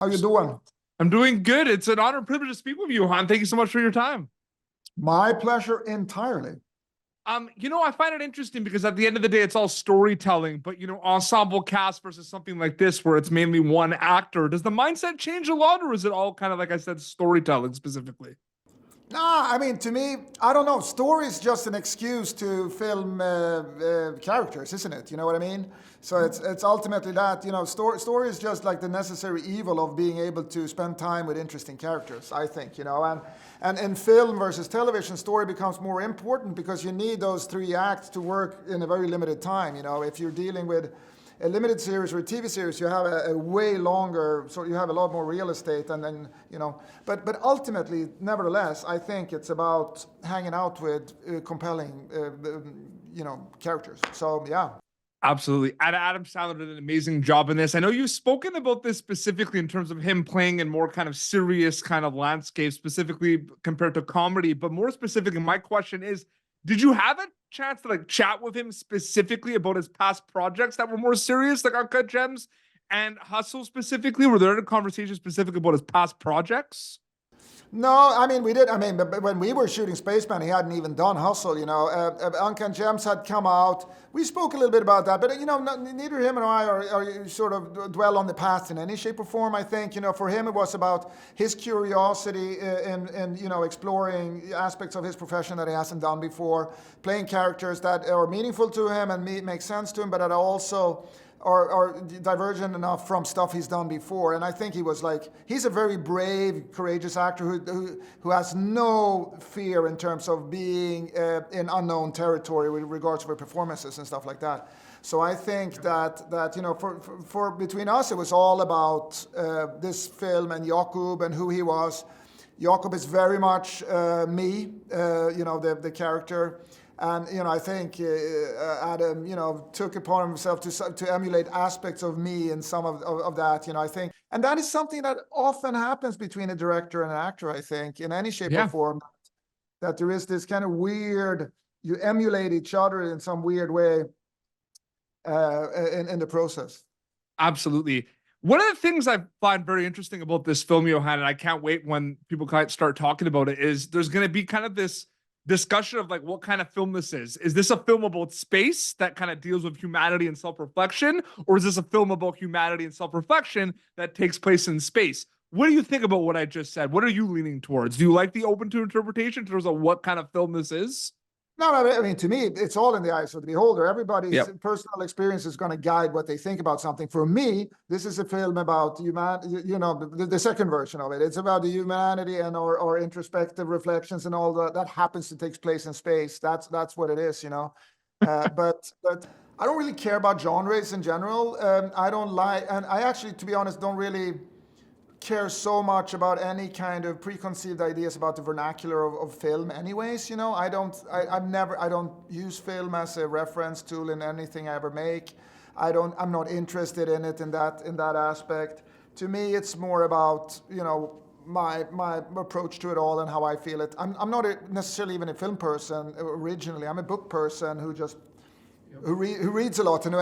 How you doing? I'm doing good. It's an honor and privilege to speak with you, Johan. Thank you so much for your time. My pleasure entirely. I find it interesting because at the end of the day, it's all storytelling, but ensemble cast versus something like this where it's mainly one actor. Does the mindset change a lot, or is it all kind of, like I said, storytelling specifically? Nah, I mean, to me, I don't know. Story is just an excuse to film characters, isn't it? You know what I mean? So it's ultimately that. Story is just like the necessary evil of being able to spend time with interesting characters, I think, And in film versus television, story becomes more important because you need those three acts to work in a very limited time. If you're dealing with a limited series or a TV series, you have a way longer, so you have a lot more real estate, and then But ultimately, nevertheless, I think it's about hanging out with compelling, characters. So yeah. Absolutely. Adam Sandler did an amazing job in this. I know you've spoken about this specifically in terms of him playing in more kind of serious kind of landscape, specifically compared to comedy. But more specifically, my question is, did you have a chance to chat with him specifically about his past projects that were more serious, like Uncut Gems and Hustle specifically? Were there any conversations specific about his past projects? No, I mean, we did. I mean, but when we were shooting Spaceman, he hadn't even done Hustle, Uncut Gems had come out. We spoke a little bit about that, but, neither him and I are sort of dwell on the past in any shape or form, I think. For him, it was about his curiosity in exploring aspects of his profession that he hasn't done before, playing characters that are meaningful to him and make sense to him, but that also are divergent enough from stuff he's done before. And I think he's a very brave, courageous actor who has no fear in terms of being in unknown territory with regards to performances and stuff like that. So I think that for between us, it was all about this film and Jakub and who he was. Jakub is very much me, the character. And, I think Adam, took upon himself to emulate aspects of me and some of that, I think. And that is something that often happens between a director and an actor, I think, in any shape or form, that there is this kind of weird, you emulate each other in some weird way in the process. Absolutely. One of the things I find very interesting about this film, Johan, and I can't wait when people start talking about it, is there's going to be kind of this discussion of what kind of film this is. Is this a film about space that kind of deals with humanity and self-reflection? Or is this a film about humanity and self-reflection that takes place in space? What do you think about what I just said? What are you leaning towards? Do you like the open to interpretation in terms of what kind of film this is? No, I mean, to me, it's all in the eyes of the beholder. Everybody's personal experience is going to guide what they think about something. For me, this is a film about the second version of it. It's about the humanity and our introspective reflections and all that happens to take place in space. That's what it is, But I don't really care about genres in general. I don't like, and I actually, to be honest, don't really care so much about any kind of preconceived ideas about the vernacular of film anyways. I don't use film as a reference tool in anything I ever make. I'm not interested in it in that aspect. To me, it's more about my approach to it all and how I feel it. I'm not necessarily even a film person originally. I'm a book person who just who reads a lot and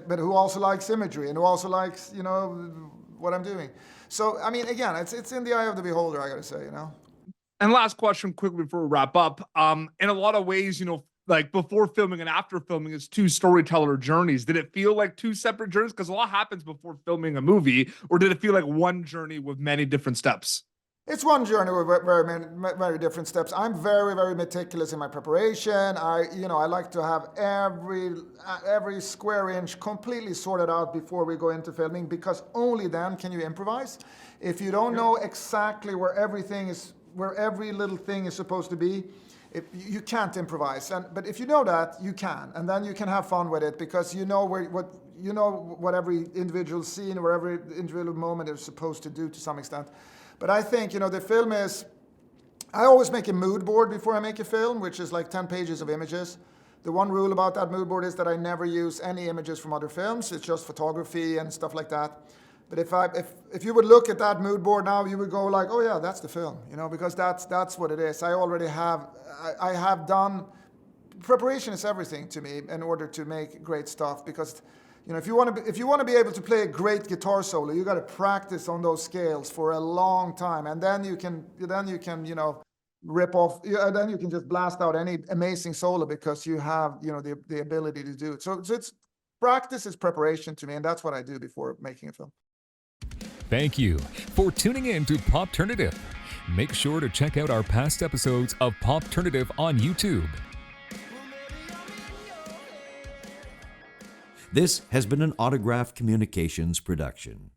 but who also likes imagery and who also likes what I'm doing. So, I mean, again, it's in the eye of the beholder, I got to say, And last question quickly before we wrap up. In a lot of ways, before filming and after filming, it's two storyteller journeys. Did it feel like two separate journeys? Because a lot happens before filming a movie, or did it feel like one journey with many different steps? It's one journey with very different steps. I'm very, very meticulous in my preparation. I like to have every square inch completely sorted out before we go into filming, because only then can you improvise. If you don't know exactly where every little thing is supposed to be, you can't improvise. But if you know that, you can, and then you can have fun with it because you know what every individual scene or every individual moment is supposed to do to some extent. But I think, the film is, I always make a mood board before I make a film, which is like 10 pages of images. The one rule about that mood board is that I never use any images from other films. It's just photography and stuff like that. But if you would look at that mood board now, you would go like, oh yeah, that's the film, because that's what it is. I have done, preparation is everything to me in order to make great stuff, because You know, if you want to be able to play a great guitar solo, you got to practice on those scales for a long time, and then you can you know, rip off. Then you can just blast out any amazing solo because you have, you know, the ability to do it. So it's practice is preparation to me, and that's what I do before making a film. Thank you for tuning in to Popternative. Make sure to check out our past episodes of Popternative on YouTube. This has been an Autograph Communications production.